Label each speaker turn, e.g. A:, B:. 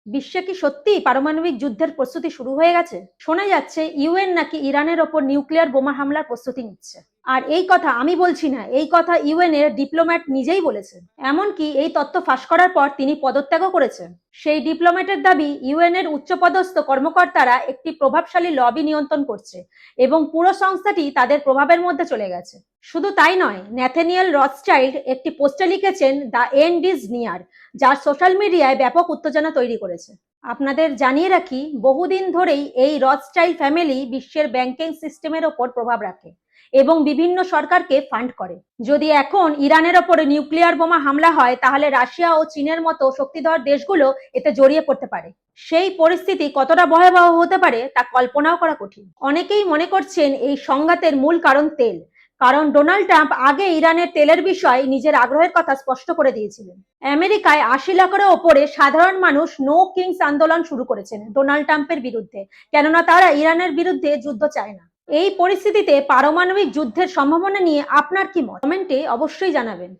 A: বিশ্বে কি সত্যি পারমাণবিক যুদ্ধের প্রস্তুতি শুরু হয়ে গেছে? শোনা যাচ্ছে ইউএন নাকি ইরানের ওপর নিউক্লিয়ার বোমা হামলার প্রস্তুতি নিচ্ছে। আর এই কথা আমি বলছি না, এই কথা ইউএন এর ডিপ্লোম্যাট নিজেই বলেছেন। এমনকি এই তথ্য ফাঁস করার পর তিনি পদত্যাগও করেছেন। সেই ডিপ্লোম্যাটের দাবি, ইউএন এর উচ্চপদস্থ কর্মকর্তারা একটি প্রভাবশালী লবি নিয়ন্ত্রণ করছে এবং পুরো সংস্থাটি তাদের প্রভাবের মধ্যে চলে গেছে। শুধু তাই নয়, ন্যাথানিয়েল রথচাইল্ড একটি পোস্টে লিখেছেন, দ্য এন্ড ইজ নিয়ার, যার সোশ্যাল মিডিয়ায় ব্যাপক উত্তেজনা তৈরি করেছে। আপনাদের জানিয়ে রাখি, বহুদিন ধরেই এই রথচাইল্ড ফ্যামিলি বিশ্বের ব্যাংকিং সিস্টেমের ওপর প্রভাব রাখে এবং বিভিন্ন সরকারকে ফান্ড করে। যদি এখন ইরানের ওপরে নিউক্লিয়ার বোমা হামলা হয়, তাহলে রাশিয়া ও চীনের মতো শক্তিধর দেশগুলো এতে জড়িয়ে পড়তে পারে। সেই পরিস্থিতি কতটা ভয়াবহ হতে পারে তা কল্পনাও করা কঠিন। অনেকেই মনে করছেন এই সংঘাতের মূল কারণ তেল, কারণ ডোনাল্ড ট্রাম্প আগে ইরানের তেলের বিষয়ে নিজের আগ্রহের কথা স্পষ্ট করে দিয়েছিলেন। আমেরিকায় ৮০ লাখেরও ওপরে সাধারণ মানুষ নো কিংস আন্দোলন শুরু করেছেন ডোনাল্ড ট্রাম্পের বিরুদ্ধে, কেননা তারা ইরানের বিরুদ্ধে যুদ্ধ চায় না। এই পরিস্থিতিতে পারমাণবিক যুদ্ধের সম্ভাবনা নিয়ে আপনার কি মত? কমেন্টে অবশ্যই জানাবেন।